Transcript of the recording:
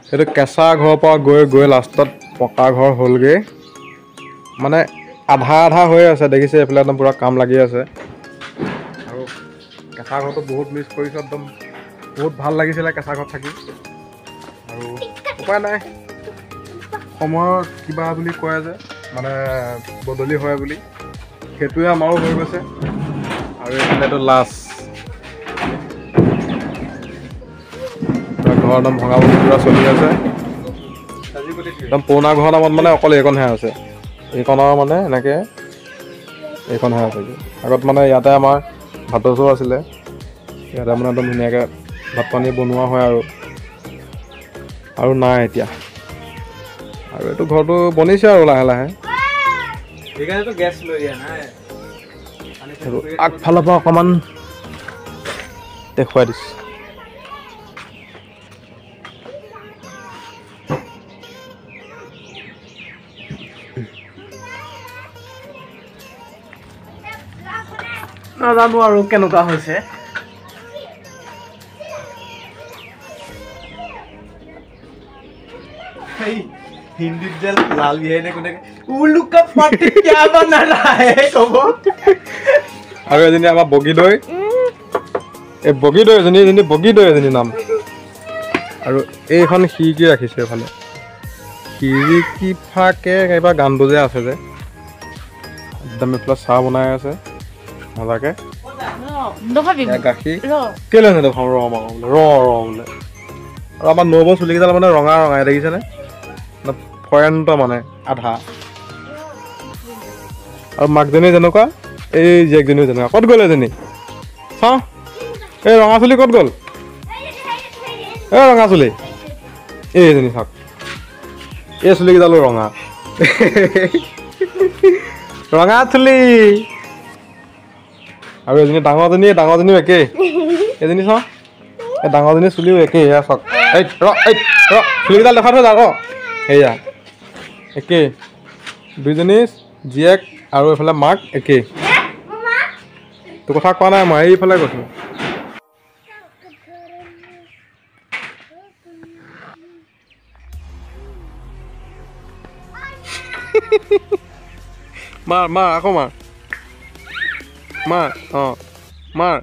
সেইটো কেঁচা ঘৰৰ পৰা গৈ গৈ লাষ্টত পকা ঘৰ হ'লগৈ মানে আধা আধা হৈ আছে দেখিছে এইফালে একদম পূৰা কাম লাগি আছে আৰু কেঁচা ঘৰটো বহুত মিছ কৰিছোঁ একদম বহুত ভাল লাগিছিলে কেঁচা ঘৰত থাকি আৰু উপায় নাই সময়ৰ কিবা বুলি কয় যে মানে বদলি হয় বুলি সেইটোৱে আমাৰো হৈ গৈছে আৰু এইফালেতো লাষ্ট ঘৰ একদম ভঙা ভঙি পূৰা চলি আছে একদম পুৰণা ঘৰৰ নামত মানে অকল এইকণহে আছে এইকণৰ মানে এনেকৈ এইখনহে আছে আগত মানে ইয়াতে আমাৰ ভাতৰ চৌ আছিলে ইয়াতে মানে একদম ধুনীয়াকৈ ভাত পানী বনোৱা হয় আৰু নাই এতিয়া আৰু এইটো ঘৰটো বনিছে আৰু লাহে লাহে সেইকাৰণেতো গেছ লৈ দিয়া নাই আগফালৰ পৰা অকণমান দেখুৱাই দিছোঁ নাজানো আৰু কেনেকুৱা হৈছে হিন্দীত যে লাল বিহাৰী কোনে উল্লু কা পাটি কিয়া বনা ৰহা হে কব আৰু এজনী আমাৰ বগীদৈ এই বগীদৈ এজনী বগীদৈ এজনী নাম আৰু এইখন খিৰিকী ৰাখিছে এইফালে খিৰিকী ফাকে কিবা গান বজাই আছে যে একদম এইফালে চাহ বনাই আছে মজাকে গাখীৰ কেলে নেদেখাওঁ ৰ বোলে আৰু আমাৰ নবৌ চুলিকেইডাল মানে ৰঙা ৰঙাই দেখিছেনে ফৰেণ্ট মানে আধা আৰু মাকজনী যেনেকুৱা এই জীয়েকজনীও যেনেকুৱা ক'ত গ'ল এজনী চাওঁ এই ৰঙা চুলি ক'ত গ'ল এই ৰঙা চুলি এইজনী চাওক এই চুলিকেইডালো ৰঙা ৰঙা চুলি আৰু এজনী ডাঙৰজনীও একেই এজনী চাওঁ এই ডাঙৰজনী চুলিও একেই এয়া চাওক এই ৰ চুলিকেইডাল দেখা থৈ যা ৰ সেয়া একেই দুইজনী জীয়েক আৰু এইফালে মাক একেই তোৰ কথা কোৱা নাই মই এইফালে কৈছোঁ মাৰ আকৌ মাৰ অঁ মাৰ